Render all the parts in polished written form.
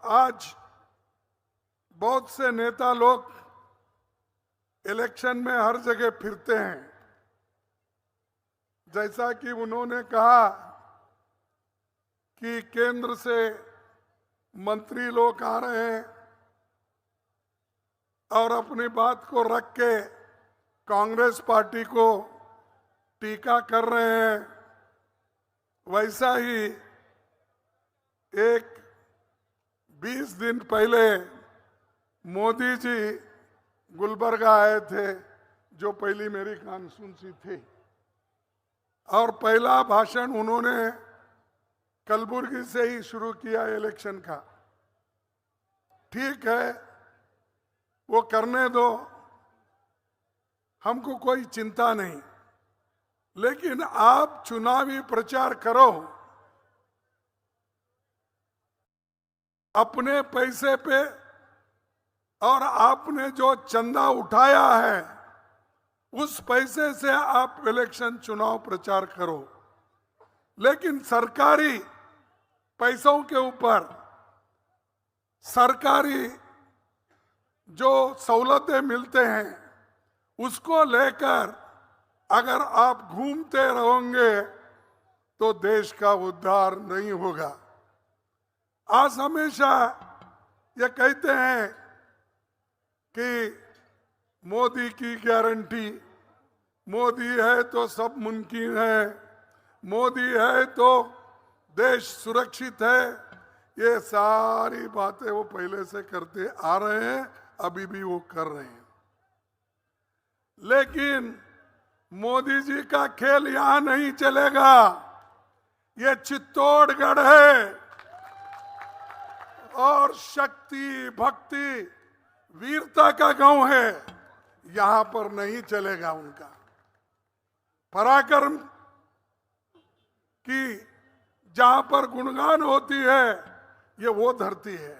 आज बहुत से नेता लोग इलेक्शन में हर जगह फिरते हैं। जैसा कि उन्होंने कहा कि केंद्र से मंत्री लोग आ रहे हैं और अपनी बात को रख के कांग्रेस पार्टी को टीका कर रहे हैं, वैसा ही एक 20 दिन पहले मोदी जी गुलबर्गा आए थे, जो पहली मेरी कॉन्स्टिट्यूंसी थी, और पहला भाषण उन्होंने कलबुर्गी से ही शुरू किया इलेक्शन का। ठीक है, वो करने दो, हमको कोई चिंता नहीं, लेकिन आप चुनावी प्रचार करो अपने पैसे पे, और आपने जो चंदा उठाया है उस पैसे से आप इलेक्शन चुनाव प्रचार करो। लेकिन सरकारी पैसों के ऊपर सरकारी जो सहूलतें मिलते हैं उसको लेकर अगर आप घूमते रहोगे तो देश का उद्धार नहीं होगा। आज हमेशा ये कहते हैं कि मोदी की गारंटी, मोदी है तो सब मुमकिन है, मोदी है तो देश सुरक्षित है, ये सारी बातें वो पहले से करते आ रहे हैं, अभी भी वो कर रहे हैं। लेकिन मोदी जी का खेल यहां नहीं चलेगा। ये चित्तौड़गढ़ है और शक्ति, भक्ति, वीरता का गांव है, यहां पर नहीं चलेगा उनका। पराक्रम की जहां पर गुणगान होती है ये वो धरती है।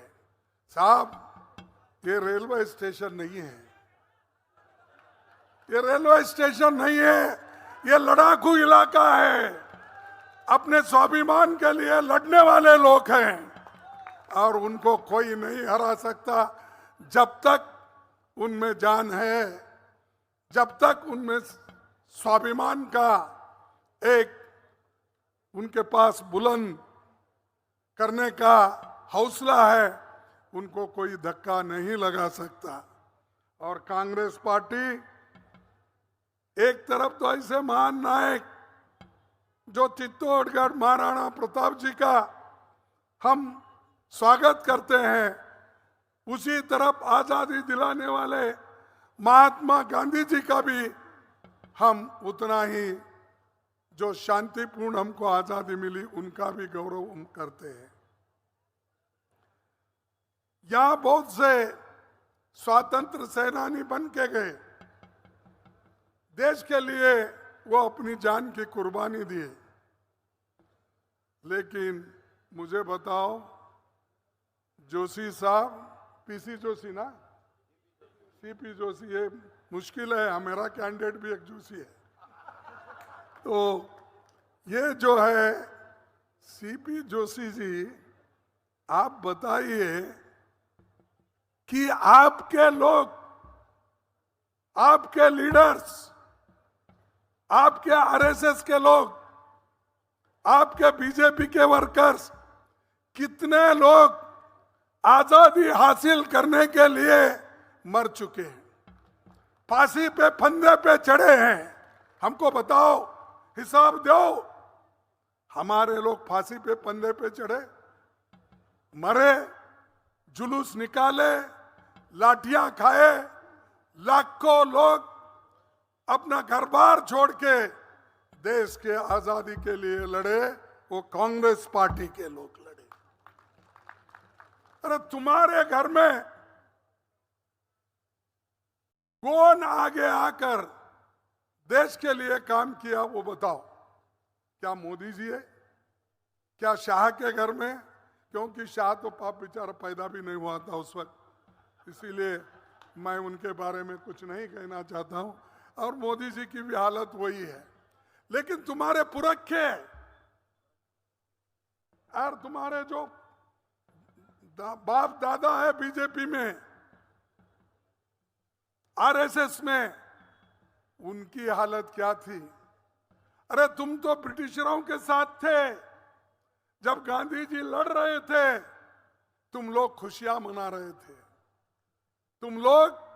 साहब, ये रेलवे स्टेशन नहीं है, ये रेलवे स्टेशन नहीं है, ये लड़ाकू इलाका है। अपने स्वाभिमान के लिए लड़ने वाले लोग हैं और उनको कोई नहीं हरा सकता। जब तक उनमें जान है, जब तक उनमें स्वाभिमान का एक उनके पास बुलंद करने का हौसला है, उनको कोई धक्का नहीं लगा सकता। और कांग्रेस पार्टी एक तरफ तो ऐसे महान नायक जो चित्तौड़गढ़ महाराणा प्रताप जी का हम स्वागत करते हैं, उसी तरफ आजादी दिलाने वाले महात्मा गांधी जी का भी हम उतना ही, जो शांतिपूर्ण हमको आजादी मिली, उनका भी गौरव हम करते हैं। यहां बहुत से स्वातंत्र सेनानी बन के गए, देश के लिए वो अपनी जान की कुर्बानी दिए। लेकिन मुझे बताओ, जोशी साहब, पीसी जोशी ना, सीपी जोशी, ये मुश्किल है, मेरा कैंडिडेट भी एक जोशी है। तो ये जो है सीपी जोशी जी, आप बताइए कि आपके लोग, आपके लीडर्स, आपके आरएसएस के लोग, आपके बीजेपी के वर्कर्स, कितने लोग आजादी हासिल करने के लिए मर चुके हैं, फांसी पे, फंदे पे चढ़े हैं। हमको बताओ, हिसाब दो। हमारे लोग फांसी पे, फंदे पे चढ़े, मरे, जुलूस निकाले, लाठियां खाए, लाखों लोग अपना घर बार छोड़ के देश के आजादी के लिए लड़े, वो कांग्रेस पार्टी के लोग लड़े। अरे तुम्हारे घर में कौन आगे आकर देश के लिए काम किया, वो बताओ। क्या मोदी जी है? क्या शाह के घर में? क्योंकि शाह तो पाप बेचारा पैदा भी नहीं हुआ था उस वक्त, इसीलिए मैं उनके बारे में कुछ नहीं कहना चाहता हूं। और मोदी जी की भी हालत वही है। लेकिन तुम्हारे पुरखे और तुम्हारे जो बाप दादा है बीजेपी में, आरएसएस में, उनकी हालत क्या थी? अरे तुम तो ब्रिटिशरों के साथ थे। जब गांधी जी लड़ रहे थे तुम लोग खुशियां मना रहे थे। तुम लोग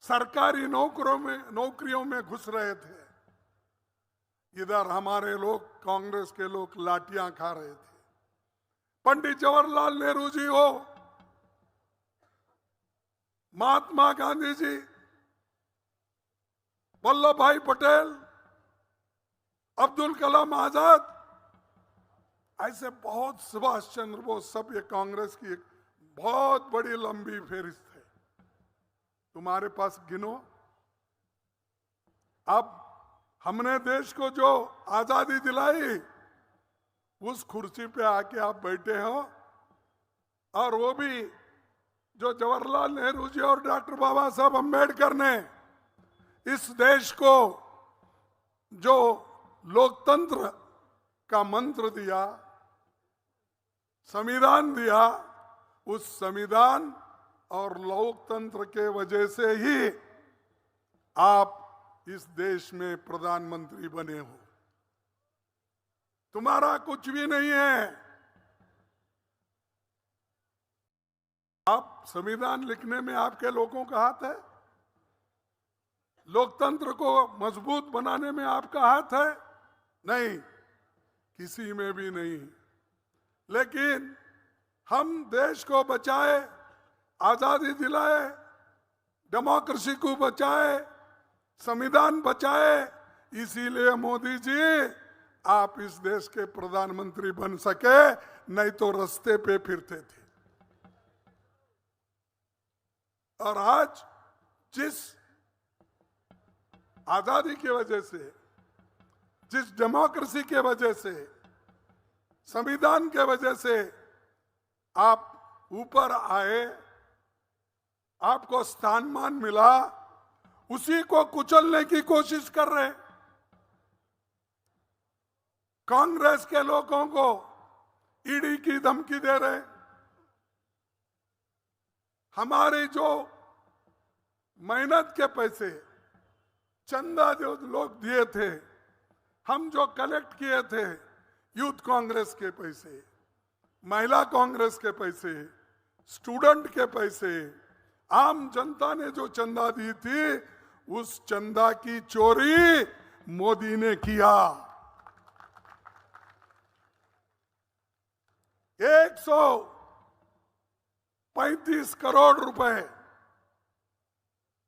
सरकारी नौकरियों में घुस रहे थे। इधर हमारे लोग, कांग्रेस के लोग लाठियां खा रहे थे। पंडित जवाहरलाल नेहरू जी हो, महात्मा गांधी जी, वल्लभ भाई पटेल, अब्दुल कलाम आजाद, ऐसे बहुत, सुभाष चंद्र बोस, सब ये कांग्रेस की एक बहुत बड़ी लंबी फेहरिस्त है। तुम्हारे पास गिनो। अब हमने देश को जो आजादी दिलाई, उस कुर्सी पे आके आप बैठे हो, और वो भी जो जवाहरलाल नेहरू जी और डॉक्टर बाबा साहब अम्बेडकर ने इस देश को जो लोकतंत्र का मंत्र दिया, संविधान दिया, उस संविधान और लोकतंत्र के वजह से ही आप इस देश में प्रधानमंत्री बने हो। तुम्हारा कुछ भी नहीं है। आप संविधान लिखने में आपके लोगों का हाथ है, लोकतंत्र को मजबूत बनाने में आपका हाथ है? नहीं, किसी में भी नहीं। लेकिन हम देश को बचाए, आजादी दिलाए, डेमोक्रेसी को बचाए, संविधान बचाए, इसीलिए मोदी जी आप इस देश के प्रधानमंत्री बन सके, नहीं तो रास्ते पे फिरते थे। और आज जिस आजादी की वजह से, जिस डेमोक्रेसी के वजह से, संविधान के वजह से आप ऊपर आए, आपको स्थान-मान मिला, उसी को कुचलने की कोशिश कर रहे। कांग्रेस के लोगों को ईडी की धमकी दे रहे। हमारी जो मेहनत के पैसे, चंदा जो लोग दिए थे, हम जो कलेक्ट किए थे, यूथ कांग्रेस के पैसे, महिला कांग्रेस के पैसे, स्टूडेंट के पैसे, आम जनता ने जो चंदा दी थी, उस चंदा की चोरी मोदी ने किया। 135 करोड़ रुपए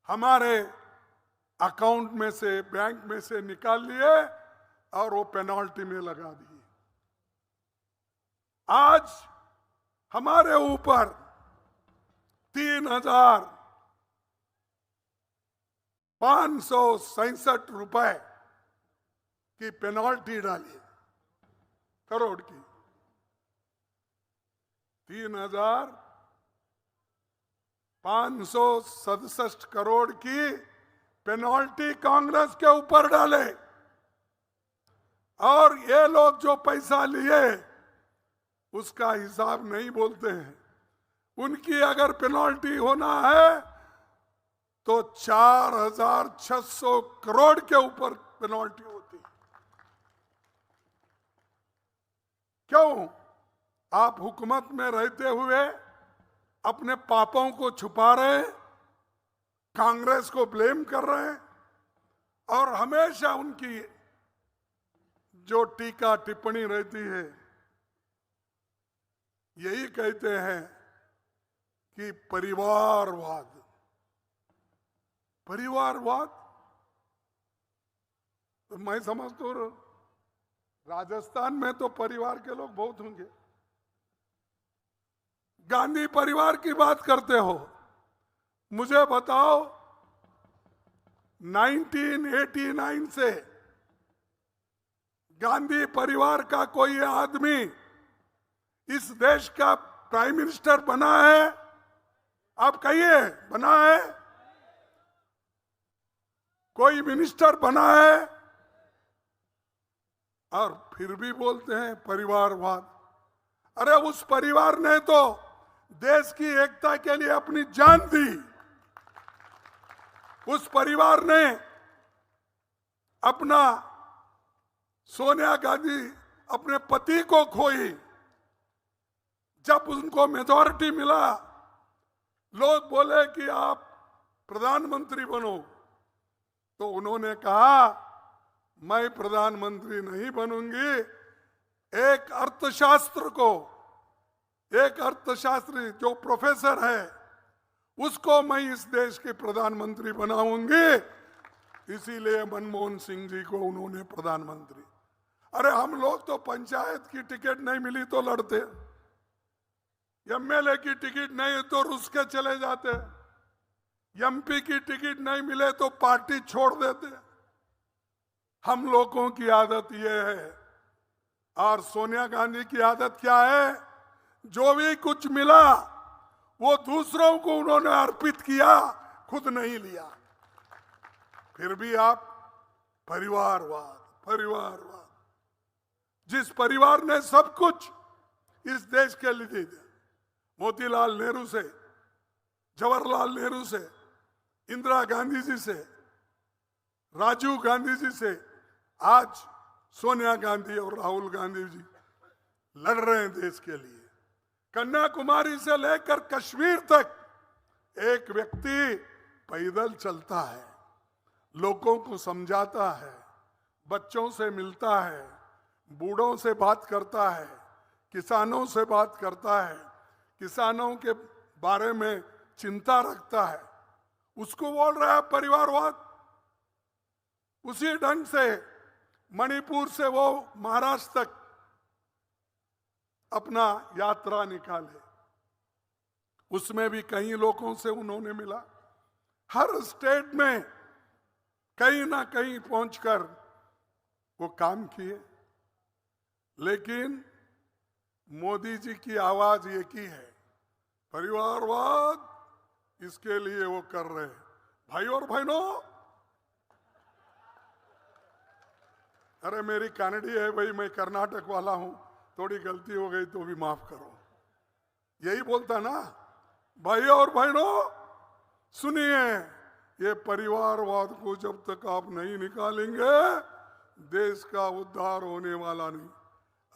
हमारे अकाउंट में से, बैंक में से निकाल लिए और वो पेनल्टी में लगा दिए। आज हमारे ऊपर 3,567 रुपए की पेनल्टी डाली, करोड़ की। 3,567 करोड़ की पेनल्टी कांग्रेस के ऊपर डाले। और ये लोग जो पैसा लिए उसका हिसाब नहीं बोलते हैं। उनकी अगर पेनल्टी होना है तो 4,600 करोड़ के ऊपर पेनल्टी होती। क्यों? आप हुकूमत में रहते हुए अपने पापों को छुपा रहे, कांग्रेस को ब्लेम कर रहे हैं, और हमेशा उनकी जो टीका टिप्पणी रहती है, यही कहते हैं कि परिवारवाद। परिवारवाद तो मैं समझता हूं राजस्थान में तो परिवार के लोग बहुत होंगे। गांधी परिवार की बात करते हो, मुझे बताओ 1989 से गांधी परिवार का कोई आदमी इस देश का प्राइम मिनिस्टर बना है? आप कहिए, बना है? कोई मिनिस्टर बना है? और फिर भी बोलते हैं परिवारवाद। अरे उस परिवार ने तो देश की एकता के लिए अपनी जान दी, उस परिवार ने अपना सोनिया गांधी अपने पति को खोई। जब उनको मेजॉरिटी मिला, लोग बोले कि आप प्रधानमंत्री बनो, तो उन्होंने कहा मैं प्रधानमंत्री नहीं बनूंगी। एक अर्थशास्त्री जो प्रोफेसर है, उसको मैं इस देश के प्रधानमंत्री बनाऊंगी। इसीलिए मनमोहन सिंह जी को उन्होंने प्रधानमंत्री। अरे हम लोग तो पंचायत की टिकट नहीं मिली तो लड़ते, एमएलए की टिकट नहीं तो रुस के चले जाते, एमपी की टिकट नहीं मिले तो पार्टी छोड़ देते। हम लोगों की आदत यह है। और सोनिया गांधी की आदत क्या है? जो भी कुछ मिला वो दूसरों को उन्होंने अर्पित किया, खुद नहीं लिया। फिर भी आप परिवारवाद, जिस परिवार ने सब कुछ इस देश के लिए दिया, मोतीलाल नेहरू से, जवाहरलाल नेहरू से, इंदिरा गांधी जी से, राजीव गांधी जी से, आज सोनिया गांधी और राहुल गांधी जी लड़ रहे हैं देश के लिए। कन्याकुमारी से लेकर कश्मीर तक एक व्यक्ति पैदल चलता है, लोगों को समझाता है, बच्चों से मिलता है, बूढ़ों से बात करता है, किसानों से बात करता है, किसानों के बारे में चिंता रखता है। उसको बोल रहा है परिवारवाद। उसी ढंग से मणिपुर से वो महाराष्ट्र तक अपना यात्रा निकाले, उसमें भी कई लोगों से उन्होंने मिला। हर स्टेट में कहीं ना कहीं पहुंचकर वो काम किए। लेकिन मोदी जी की आवाज एक ही है, परिवारवाद। इसके लिए वो कर रहे हैं। भाई और बहनों, अरे मेरी कानड़ी है भाई, मैं कर्नाटक वाला हूं, थोड़ी गलती हो गई तो भी माफ करो। यही बोलता ना, भाई और बहनों सुनिए, ये परिवारवाद को जब तक आप नहीं निकालेंगे, देश का उद्धार होने वाला नहीं।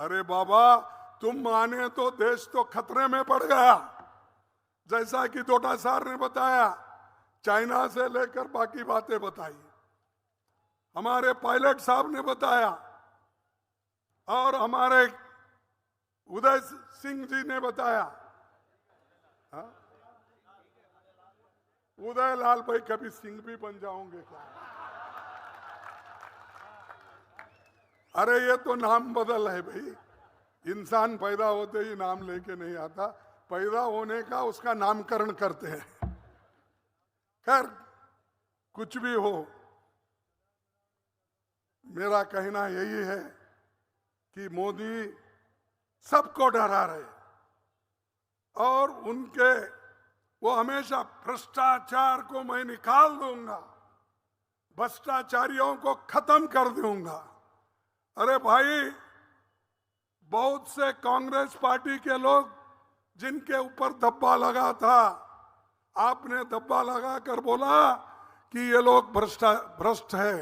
अरे बाबा, तुम माने तो देश तो खतरे में पड़ गया। जैसा कि डोटा सार ने बताया, चाइना से लेकर बाकी बातें बताई, हमारे पायलट साहब ने बताया, और हमारे उदय सिंह जी ने बताया। हा? उदय लाल भाई कभी सिंह भी बन जाओगे क्या? अरे ये तो नाम बदल है भाई। इंसान पैदा होते ही नाम लेके नहीं आता, पैदा होने का उसका नामकरण करते हैं। खैर कुछ भी हो, मेरा कहना यही है कि मोदी सबको डरा रहे, और वो हमेशा भ्रष्टाचार को मैं निकाल दूंगा, भ्रष्टाचारियों को खत्म कर दूंगा। अरे भाई, बहुत से कांग्रेस पार्टी के लोग जिनके ऊपर धब्बा लगा था, आपने धब्बा लगाकर बोला कि ये लोग भ्रष्ट है।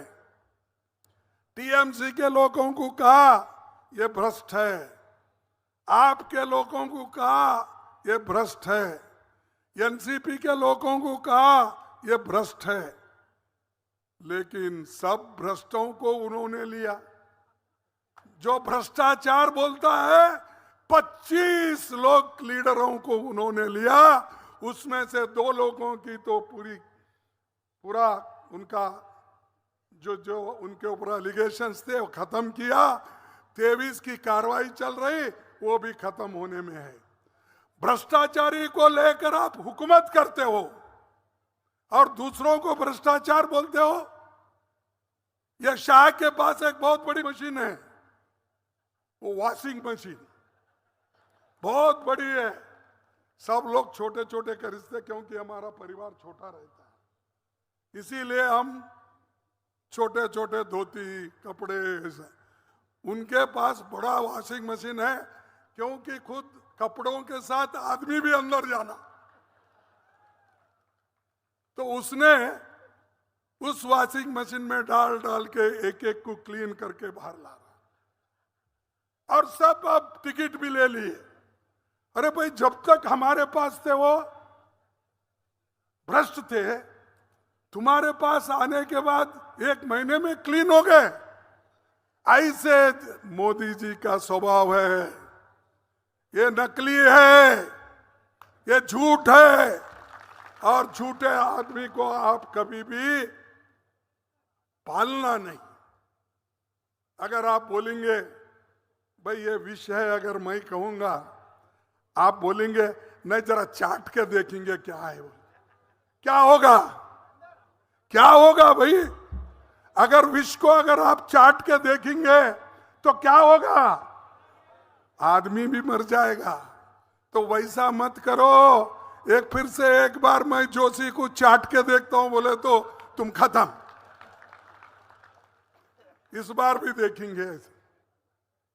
टीएमसी के लोगों को कहा ये भ्रष्ट है, आपके लोगों को कहा ये भ्रष्ट है, एनसीपी के लोगों को कहा ये भ्रष्ट है। लेकिन सब भ्रष्टों को उन्होंने लिया। जो भ्रष्टाचार बोलता है, 25 लोग लीडरों को उन्होंने लिया, उसमें से 2 लोगों की तो पूरा उनका जो उनके ऊपर एलिगेशंस थे वो खत्म किया। 23 की कार्रवाई चल रही, वो भी खत्म होने में है। भ्रष्टाचारी को लेकर आप हुकूमत करते हो और दूसरों को भ्रष्टाचार बोलते हो। यह शाह के पास एक बहुत बड़ी मशीन है, वो वॉशिंग मशीन बहुत बड़ी है। सब लोग छोटे छोटे खरीदते क्योंकि हमारा परिवार छोटा रहता है, इसीलिए हम छोटे छोटे धोती कपड़े। उनके पास बड़ा वॉशिंग मशीन है क्योंकि खुद कपड़ों के साथ आदमी भी अंदर जाना। तो उसने उस वॉशिंग मशीन में डाल डाल के एक एक को क्लीन करके बाहर ला रहा, और सब अब टिकट भी ले लिए। अरे भाई, जब तक हमारे पास थे वो भ्रष्ट थे, तुम्हारे पास आने के बाद 1 महीने में क्लीन हो गए। ऐसे मोदी जी का स्वभाव है। ये नकली है, ये झूठ है, और झूठे आदमी को आप कभी भी पालना नहीं। अगर आप बोलेंगे भाई ये विष है, अगर मैं कहूंगा, आप बोलेंगे नहीं जरा चाट के देखेंगे क्या है वो, क्या होगा? क्या होगा भाई? अगर विष को अगर आप चाट के देखेंगे तो क्या होगा? आदमी भी मर जाएगा। तो वैसा मत करो। फिर से एक बार मैं जोशी को चाट के देखता हूं बोले तो तुम खत्म। इस बार भी देखेंगे,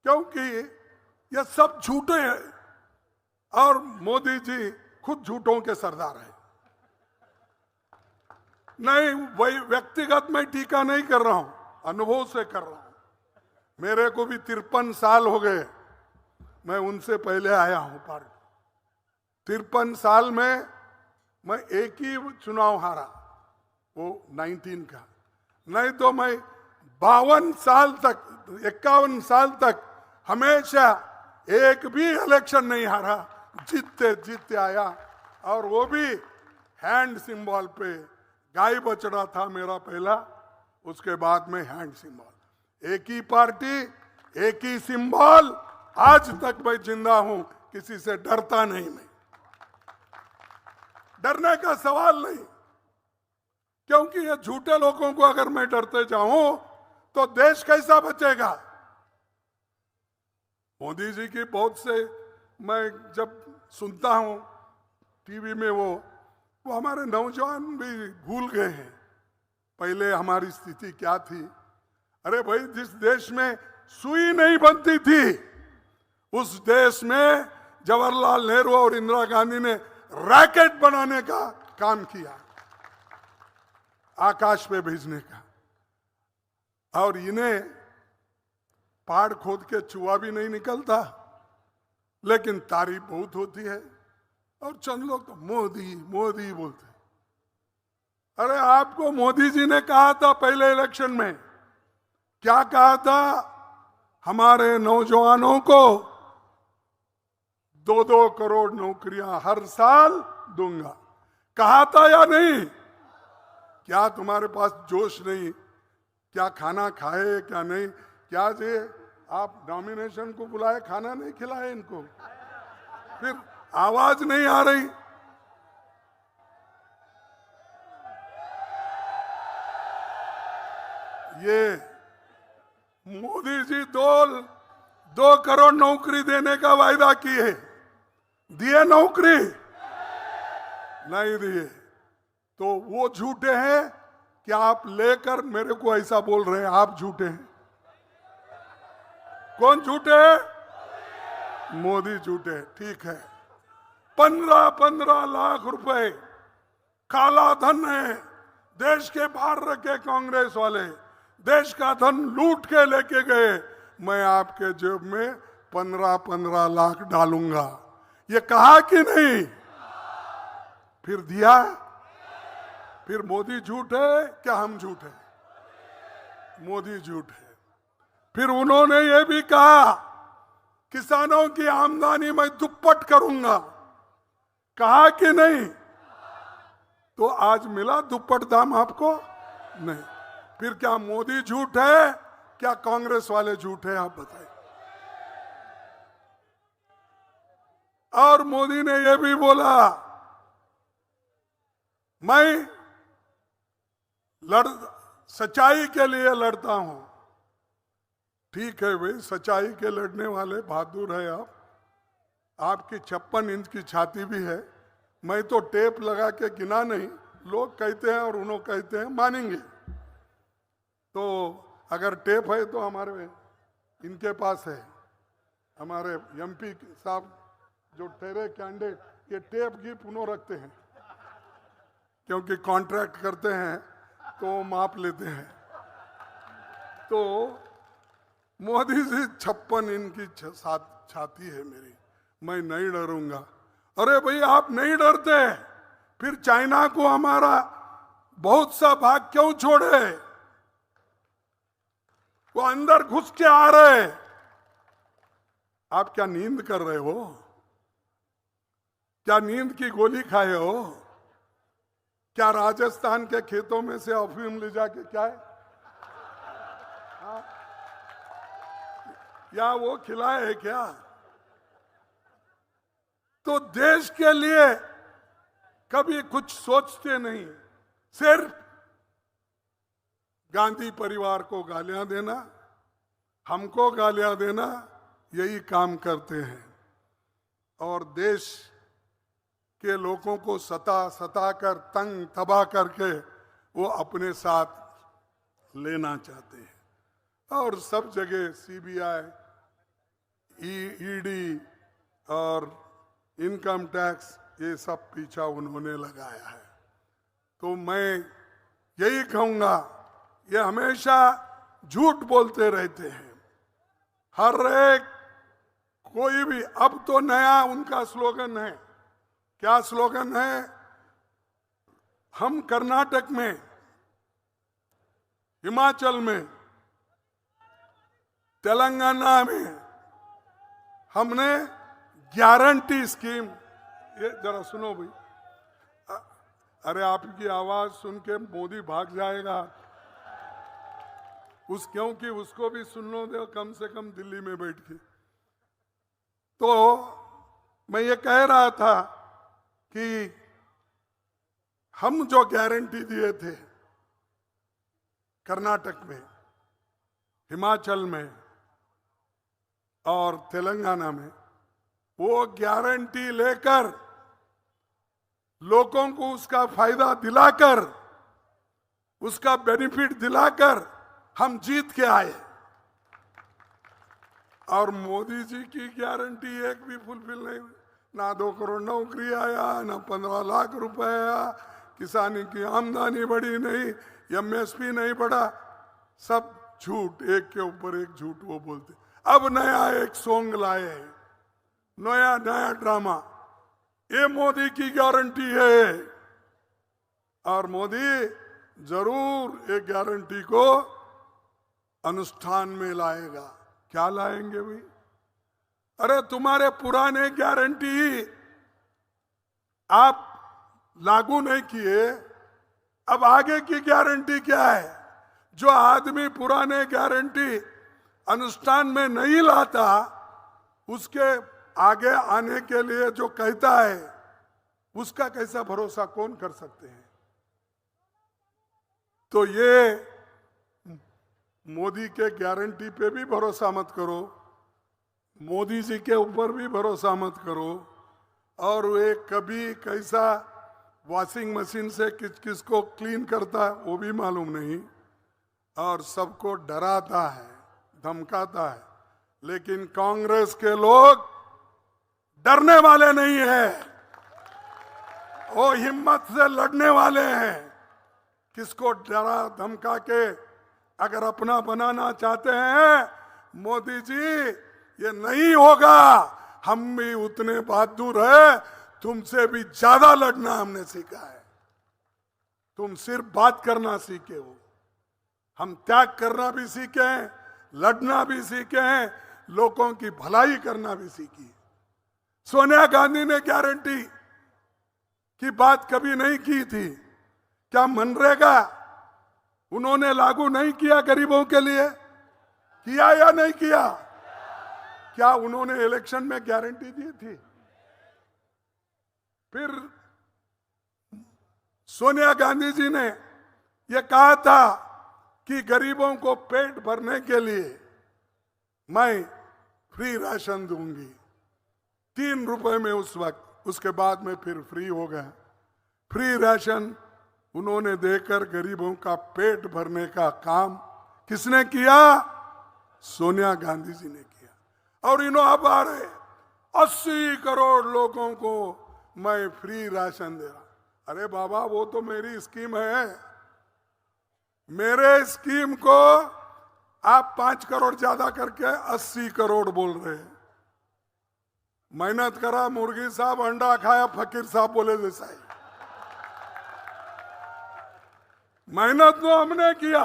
क्योंकि ये सब झूठे हैं और मोदी जी खुद झूठों के सरदार हैं। नहीं, वही व्यक्तिगत मैं टीका नहीं कर रहा हूं, अनुभव से कर रहा हूं। मेरे को भी 53 साल हो गए, मैं उनसे पहले आया हूं पार्टी। 53 साल में मैं एक ही चुनाव हारा, वो 19 का। नहीं तो मैं 52 साल तक, 51 साल तक हमेशा एक भी इलेक्शन नहीं हारा, जीतते जीतते आया। और वो भी हैंड सिंबल पे, गाय बछड़ा था मेरा पहला, उसके बाद में हैंड सिंबल। एक ही पार्टी, एक ही सिंबल। आज तक मैं जिंदा हूं, किसी से डरता नहीं। मैं डरने का सवाल नहीं, क्योंकि ये झूठे लोगों को अगर मैं डरते जाऊं तो देश कैसा बचेगा? मोदी जी की बहुत से मैं जब सुनता हूं टीवी में, वो हमारे नौजवान भी भूल गए हैं पहले हमारी स्थिति क्या थी। अरे भाई, जिस देश में सुई नहीं बनती थी, उस देश में जवाहरलाल नेहरू और इंदिरा गांधी ने रैकेट बनाने का काम किया, आकाश पे भेजने का। और इन्हें पहाड़ खोद के चूहा भी नहीं निकलता, लेकिन तारीफ बहुत होती है। और चंद लोग तो मोदी मोदी बोलते। अरे आपको मोदी जी ने कहा था पहले इलेक्शन में, क्या कहा था? हमारे नौजवानों को 2-2 करोड़ नौकरियां हर साल दूंगा। कहा था या नहीं? क्या तुम्हारे पास जोश नहीं? क्या खाना खाए क्या नहीं? क्या जी आप नॉमिनेशन को बुलाए, खाना नहीं खिलाए इनको? फिर आवाज नहीं आ रही। ये मोदी जी 2 करोड़ नौकरी देने का वायदा किए, दिए नौकरी? नहीं दिए। तो वो झूठे हैं कि आप लेकर मेरे को ऐसा बोल रहे हैं? आप झूठे हैं। कौन झूठे हैं? मोदी झूठे। ठीक है, 15-15 लाख रुपए काला धन है, देश के बाहर रखे कांग्रेस वाले, देश का धन लूट के लेके गए। मैं आपके जेब में 15-15 लाख डालूंगा, ये कहा कि नहीं? फिर दिया? फिर मोदी झूठ है क्या हम झूठ है? मोदी झूठ है। फिर उन्होंने ये भी कहा किसानों की आमदनी मैं दुप्पट करूंगा, कहा कि नहीं? तो आज मिला दुप्पट दाम आपको? नहीं। फिर क्या मोदी झूठ है, क्या कांग्रेस वाले झूठ है? आप बताइए। और मोदी ने यह भी बोला मैं सच्चाई के लिए लड़ता हूं। ठीक है भाई, सच्चाई के लड़ने वाले बहादुर है आप। आपकी 56 इंच की छाती भी है। मैं तो टेप लगा के गिना नहीं, लोग कहते हैं और उन्होंने कहते हैं, मानेंगे। तो अगर टेप है तो हमारे इनके पास है, हमारे एमपी साहब जो ठहरे कैंडिडेट ये टेप की पुनः रखते हैं, क्योंकि कॉन्ट्रैक्ट करते हैं तो माप लेते हैं। तो मोदी जी 56 इनकी छाती है मेरी, मैं नहीं डरूंगा। अरे भाई आप नहीं डरते, फिर चाइना को हमारा बहुत सा भाग क्यों छोड़े? वो अंदर घुस के आ रहे, आप क्या नींद कर रहे हो? क्या नींद की गोली खाए हो? क्या राजस्थान के खेतों में से अफीम ले जाके क्या है? या वो खिलाए है क्या? तो देश के लिए कभी कुछ सोचते नहीं, सिर्फ गांधी परिवार को गालियां देना, हमको गालियां देना, यही काम करते हैं। और देश के लोगों को सता कर तंग तबाह करके वो अपने साथ लेना चाहते हैं। और सब जगह सीबीआई, ईडी और इनकम टैक्स, ये सब पीछा उन्होंने लगाया है। तो मैं यही कहूंगा, ये हमेशा झूठ बोलते रहते हैं। हर एक कोई भी, अब तो नया उनका स्लोगन है, क्या स्लोगन है? हम कर्नाटक में, हिमाचल में, तेलंगाना में हमने गारंटी स्कीम, ये जरा सुनो भाई, अरे आपकी आवाज सुन के मोदी भाग जाएगा, क्योंकि उसको भी सुनने दो कम से कम दिल्ली में बैठ के। तो मैं ये कह रहा था कि हम जो गारंटी दिए थे कर्नाटक में, हिमाचल में और तेलंगाना में, वो गारंटी लेकर लोगों को उसका फायदा दिलाकर, उसका बेनिफिट दिलाकर हम जीत के आए। और मोदी जी की गारंटी एक भी फुलफिल नहीं हुई। ना 2 करोड़ नौकरी आया, ना 15 लाख रुपए आया, किसानी की आमदनी बढ़ी नहीं, एमएसपी नहीं बढ़ा, सब झूठ, एक के ऊपर एक झूठ वो बोलते। अब नया एक सॉन्ग लाए हैं, नया ड्रामा, ये मोदी की गारंटी है। और मोदी जरूर एक गारंटी को अनुष्ठान में लाएगा। क्या लाएंगे भाई? अरे तुम्हारे पुराने गारंटी आप लागू नहीं किए, अब आगे की गारंटी क्या है? जो आदमी पुराने गारंटी अनुष्ठान में नहीं लाता, उसके आगे आने के लिए जो कहता है, उसका कैसा भरोसा कौन कर सकते हैं? तो ये मोदी के गारंटी पे भी भरोसा मत करो, मोदी जी के ऊपर भी भरोसा मत करो। और वे कभी कैसा वॉशिंग मशीन से किस को क्लीन करता है वो भी मालूम नहीं, और सबको डराता है, धमकाता है। लेकिन कांग्रेस के लोग डरने वाले नहीं है, वो हिम्मत से लड़ने वाले हैं। किसको डरा धमका के अगर अपना बनाना चाहते हैं मोदी जी, ये नहीं होगा। हम भी उतने बहादुर है, तुमसे भी ज्यादा लड़ना हमने सीखा है। तुम सिर्फ बात करना सीखे हो, हम त्याग करना भी सीखे हैं, लड़ना भी सीखे हैं, लोगों की भलाई करना भी सीखी। सोनिया गांधी ने गारंटी की बात कभी नहीं की थी। क्या मनरेगा उन्होंने लागू नहीं किया गरीबों के लिए? किया या नहीं किया? क्या उन्होंने इलेक्शन में गारंटी दी थी? फिर सोनिया गांधी जी ने यह कहा था कि गरीबों को पेट भरने के लिए मैं फ्री राशन दूंगी, 3 रुपए में उस वक्त, उसके बाद में फिर फ्री हो गया। फ्री राशन उन्होंने देकर गरीबों का पेट भरने का काम किसने किया? सोनिया गांधी जी ने किया। और इन्हों अब आ रहे 80 करोड़ लोगों को मैं फ्री राशन दे रहा। अरे बाबा, वो तो मेरी स्कीम है। मेरे स्कीम को आप 5 करोड़ ज्यादा करके 80 करोड़ बोल रहे हैं। मेहनत करा मुर्गी साहब, अंडा खाया फकीर साहब बोले जैसा ही। मेहनत तो हमने किया,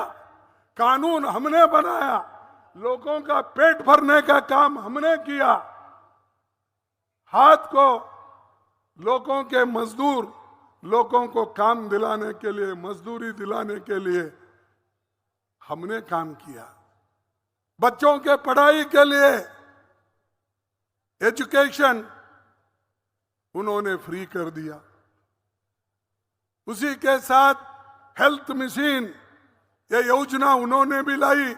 कानून हमने बनाया, लोगों का पेट भरने का काम हमने किया। हाथ को लोगों के मजदूर, लोगों को काम दिलाने के लिए, मजदूरी दिलाने के लिए हमने काम किया। बच्चों के पढ़ाई के लिए एजुकेशन उन्होंने फ्री कर दिया। उसी के साथ हेल्थ मिशन, ये योजना उन्होंने भी लाई।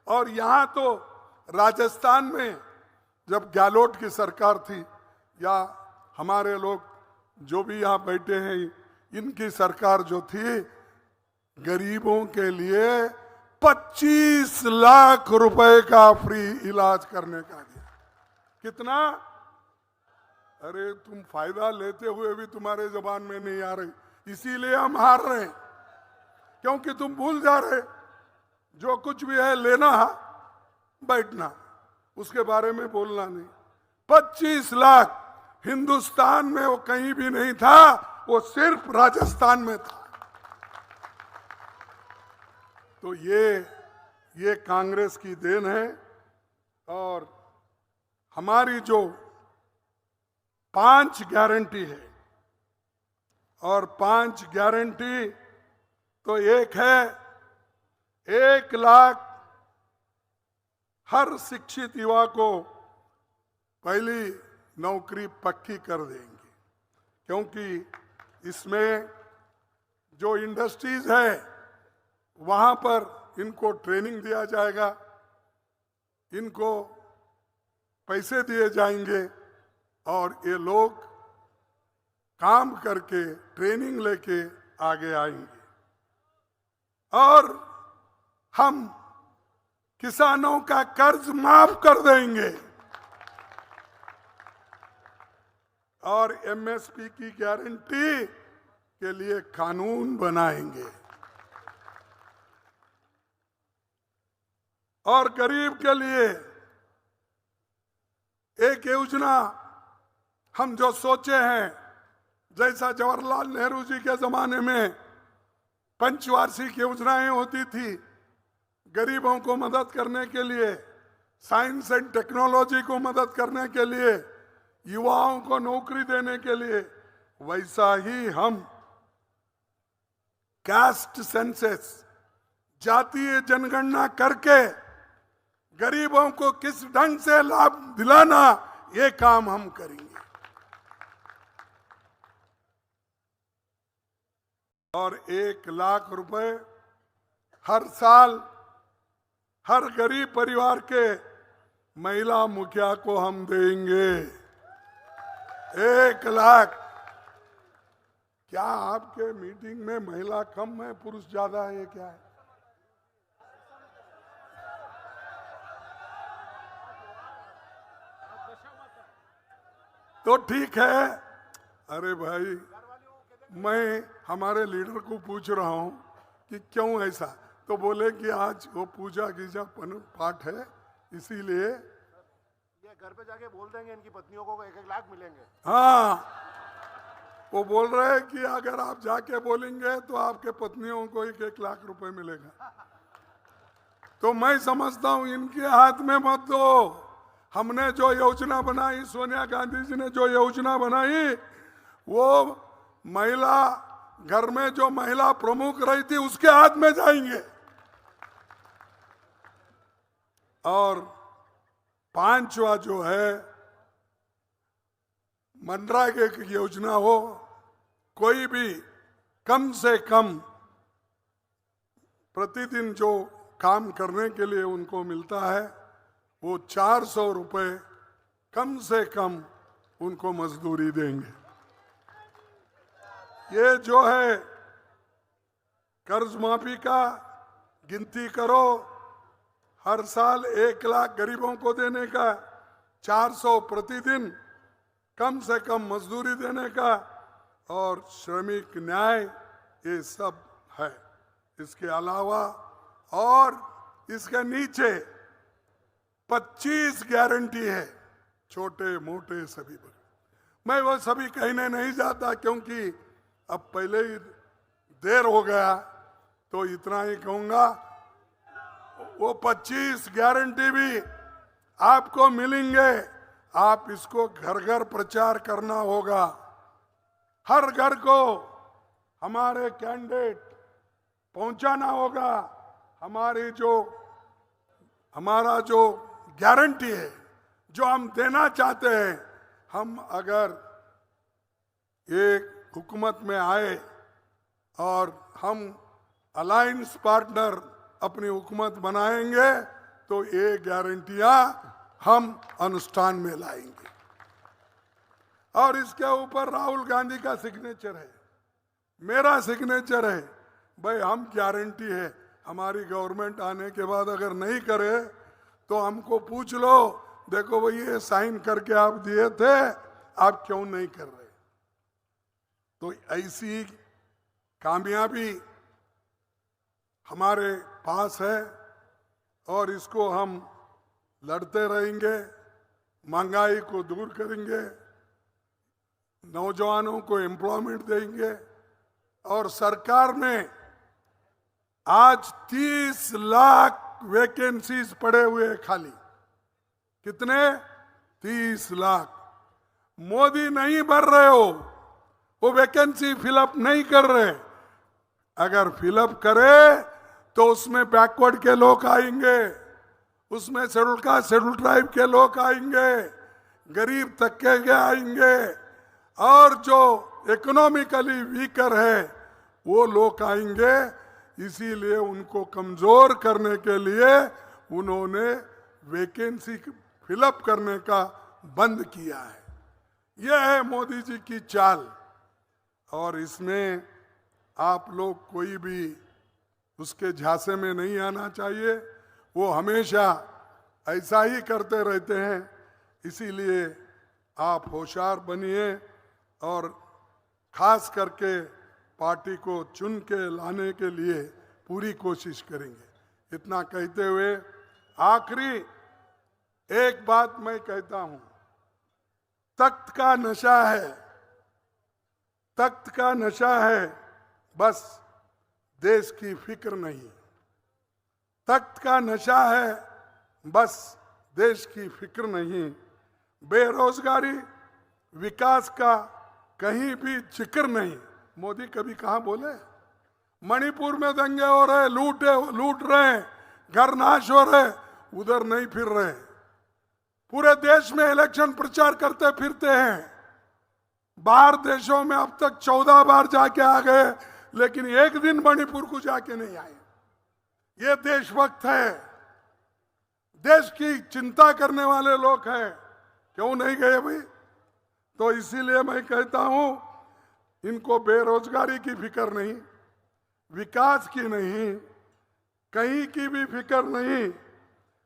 और यहां तो राजस्थान में जब गहलोत की सरकार थी, या हमारे लोग जो भी यहां बैठे हैं, इनकी सरकार जो थी, गरीबों के लिए 25 लाख रुपए का फ्री इलाज करने का दिया। कितना? अरे तुम फायदा लेते हुए भी तुम्हारे जबान में नहीं आ रही, इसीलिए हम हार रहे हैं, क्योंकि तुम भूल जा रहे। जो कुछ भी है लेना है, बैठना, उसके बारे में बोलना नहीं। 25 लाख हिंदुस्तान में वो कहीं भी नहीं था, वो सिर्फ राजस्थान में था। तो ये कांग्रेस की देन है। और हमारी जो 5 गारंटी है, और 5 गारंटी तो एक है, 1 लाख हर शिक्षित युवा को पहली नौकरी पक्की कर देंगे। क्योंकि इसमें जो इंडस्ट्रीज है वहां पर इनको ट्रेनिंग दिया जाएगा, इनको पैसे दिए जाएंगे, और ये लोग काम करके ट्रेनिंग लेके आगे आएंगे। और हम किसानों का कर्ज माफ कर देंगे, और एमएसपी की गारंटी के लिए कानून बनाएंगे। और गरीब के लिए एक योजना हम जो सोचे हैं, जैसा जवाहरलाल नेहरू जी के जमाने में पंचवार्षिक योजनाएं होती थी गरीबों को मदद करने के लिए, साइंस एंड टेक्नोलॉजी को मदद करने के लिए, युवाओं को नौकरी देने के लिए, वैसा ही हम कास्ट सेंसस, जातीय जनगणना करके गरीबों को किस ढंग से लाभ दिलाना, ये काम हम करेंगे। और 1 लाख रुपए हर साल हर गरीब परिवार के महिला मुखिया को हम देंगे। 1 लाख। क्या आपके मीटिंग में महिला कम है, पुरुष ज्यादा है, क्या है? तो ठीक है। अरे भाई, मैं हमारे लीडर को पूछ रहा हूं कि क्यों ऐसा, तो बोले कि आज वो पूजा गीजा पाठ है, इसीलिए ये घर पे जाके बोल देंगे इनकी पत्नियों को 1-1 लाख मिलेंगे। हाँ, वो बोल रहे हैं कि अगर आप जाके बोलेंगे तो आपके पत्नियों को 1-1 लाख रुपए मिलेगा। तो मैं समझता हूं इनके हाथ में मत दो। हमने जो योजना बनाई, सोनिया गांधी जी ने जो योजना बनाई, वो महिला, घर में जो महिला प्रमुख रही थी उसके हाथ में जाएंगे। और 5वां जो है मनरेगा की योजना हो, कोई भी कम से कम प्रतिदिन जो काम करने के लिए उनको मिलता है, वो 400 रुपए कम से कम उनको मजदूरी देंगे। ये जो है कर्ज माफी का गिनती करो, हर साल 1 लाख गरीबों को देने का, 400 प्रतिदिन कम से कम मजदूरी देने का और श्रमिक न्याय, ये सब है। इसके अलावा और इसके नीचे 25 गारंटी है, छोटे मोटे सभी पर। मैं वो सभी कहने नहीं जाता क्योंकि अब पहले ही देर हो गया, तो इतना ही कहूंगा, वो 25 गारंटी भी आपको मिलेंगे। आप इसको घर घर प्रचार करना होगा, हर घर को हमारे कैंडिडेट पहुंचाना होगा। हमारा जो गारंटी है, जो हम देना चाहते हैं, हम अगर एक हुकूमत में आए और हम अलायंस पार्टनर अपनी हुकूमत बनाएंगे, तो ये गारंटियां हम अनुष्ठान में लाएंगे। और इसके ऊपर राहुल गांधी का सिग्नेचर है, मेरा सिग्नेचर है। भाई, हम गारंटी है, हमारी गवर्नमेंट आने के बाद अगर नहीं करे तो हमको पूछ लो, देखो भाई ये साइन करके आप दिए थे, आप क्यों नहीं कर रहे। तो ऐसी कामयाबी हमारे पास है और इसको हम लड़ते रहेंगे। महंगाई को दूर करेंगे, नौजवानों को एम्प्लॉयमेंट देंगे। और सरकार में आज 30 लाख वैकेंसीज पड़े हुए हैं खाली। कितने? 30 लाख। मोदी नहीं भर रहे हो, वो वैकेंसी फिलअप नहीं कर रहे। अगर फिलअप करे तो उसमें बैकवर्ड के लोग आएंगे, उसमें शेड्यूल कास्ट शेड्यूल ट्राइब के लोग आएंगे, गरीब तबके के आएंगे, और जो इकोनॉमिकली वीकर है वो लोग आएंगे। इसीलिए उनको कमजोर करने के लिए उन्होंने वैकेंसी फिलअप करने का बंद किया है। यह है मोदी जी की चाल। और इसमें आप लोग कोई भी उसके झांसे में नहीं आना चाहिए। वो हमेशा ऐसा ही करते रहते हैं। इसीलिए आप होशियार बनिए और खास करके पार्टी को चुन के लाने के लिए पूरी कोशिश करेंगे। इतना कहते हुए आखिरी एक बात मैं कहता हूं, तख्त का नशा है, तख्त का नशा है, बस देश की फिक्र नहीं। तख्त का नशा है, बस देश की फिक्र नहीं। बेरोजगारी, विकास का कहीं भी जिक्र नहीं। मोदी कभी कहाँ बोले? मणिपुर में दंगे हो रहे, लूट रहे, घर नाश हो रहे, उधर नहीं फिर रहे। पूरे देश में इलेक्शन प्रचार करते फिरते हैं। बाहर देशों में अब तक 14 बार जाके आ गए, लेकिन एक दिन मणिपुर को जाके नहीं आए। ये देशभक्त है, देश की चिंता करने वाले लोग हैं, क्यों नहीं गए भाई? तो इसीलिए मैं कहता हूं, इनको बेरोजगारी की फिक्र नहीं, विकास की नहीं, कहीं की भी फिक्र नहीं।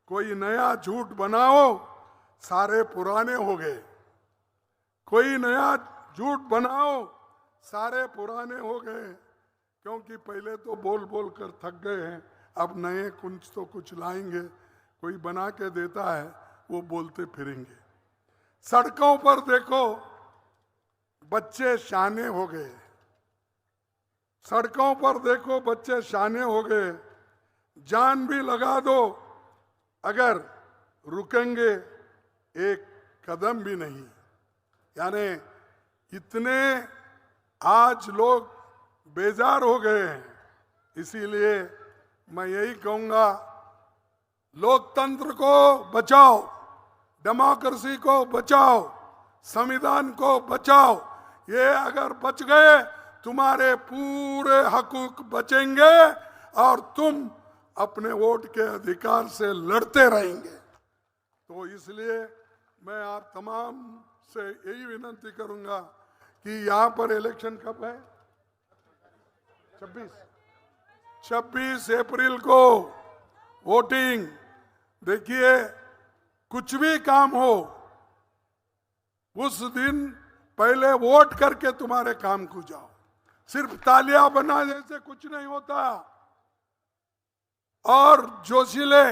कोई नया झूठ बनाओ, सारे पुराने हो गए। कोई नया झूठ बनाओ, सारे पुराने हो गए। क्योंकि पहले तो बोल बोल कर थक गए हैं, अब नए कुछ तो कुछ लाएंगे। कोई बना के देता है, वो बोलते फिरेंगे। सड़कों पर देखो, बच्चे शाने हो गए। सड़कों पर देखो, बच्चे शाने हो गए। जान भी लगा दो, अगर रुकेंगे एक कदम भी नहीं। यानी इतने आज लोग बेजार हो गए हैं। इसीलिए मैं यही कहूंगा, लोकतंत्र को बचाओ, डेमोक्रेसी को बचाओ, संविधान को बचाओ। ये अगर बच गए, तुम्हारे पूरे हकूक बचेंगे और तुम अपने वोट के अधिकार से लड़ते रहेंगे। तो इसलिए मैं आप तमाम से यही विनती करूंगा कि यहाँ पर इलेक्शन कब है? 26 अप्रैल को वोटिंग। देखिए, कुछ भी काम हो, उस दिन पहले वोट करके तुम्हारे काम को जाओ। सिर्फ तालियां बनाने से कुछ नहीं होता। और जोशीले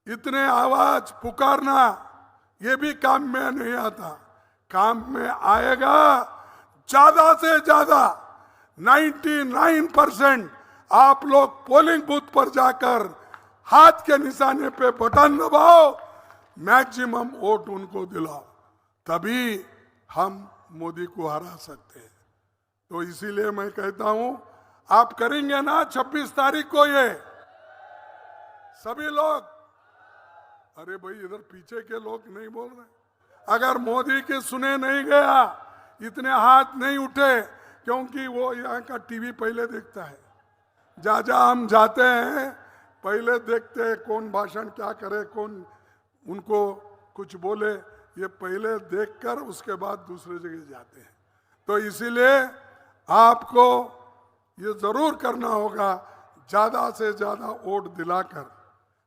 इतने आवाज पुकारना ये भी काम में नहीं आता। काम में आएगा ज्यादा से ज्यादा 99% आप लोग पोलिंग बूथ पर जाकर हाथ के निशाने पे बटन दबाओ, मैक्सिमम वोट उनको दिलाओ, तभी हम मोदी को हरा सकते हैं। तो इसीलिए मैं कहता हूं, आप करेंगे ना 26 तारीख को ये सभी लोग। अरे भाई इधर पीछे के लोग नहीं बोल रहे। अगर मोदी के सुने नहीं गया, इतने हाथ नहीं उठे, क्योंकि वो यहाँ का टीवी पहले देखता है। जहाँ हम जाते हैं पहले देखते हैं कौन भाषण क्या करे, कौन उनको कुछ बोले, ये पहले देखकर उसके बाद दूसरे जगह जाते हैं। तो इसीलिए आपको ये जरूर करना होगा, ज्यादा से ज्यादा वोट दिलाकर।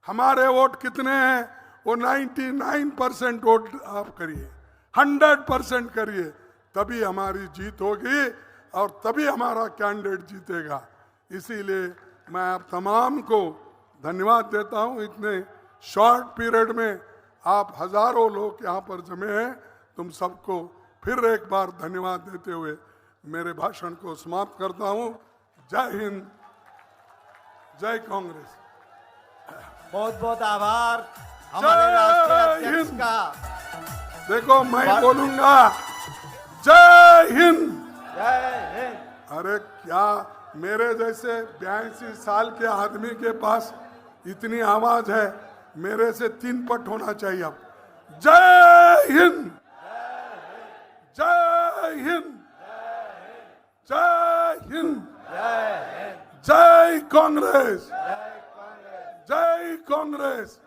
हमारे वोट कितने हैं? वो 99% वोट आप करिए, 100% करिए, तभी हमारी जीत होगी और तभी हमारा कैंडिडेट जीतेगा। इसीलिए मैं आप तमाम को धन्यवाद देता हूं। इतने शॉर्ट पीरियड में आप हजारों लोग यहाँ पर जमे हैं। तुम सबको फिर एक बार धन्यवाद देते हुए मेरे भाषण को समाप्त करता हूं। जय हिंद, जय कांग्रेस। बहुत बहुत आभार हमारे राष्ट्रीय अध्यक्ष का। देखो मैं बोलूंगा जय हिंद। जय हिंद। अरे क्या मेरे जैसे 82 साल के आदमी के पास इतनी आवाज है, मेरे से 3 पट होना चाहिए। अब जय हिंद, जय हिंद, जय हिंद, जय कांग्रेस, जय कांग्रेस।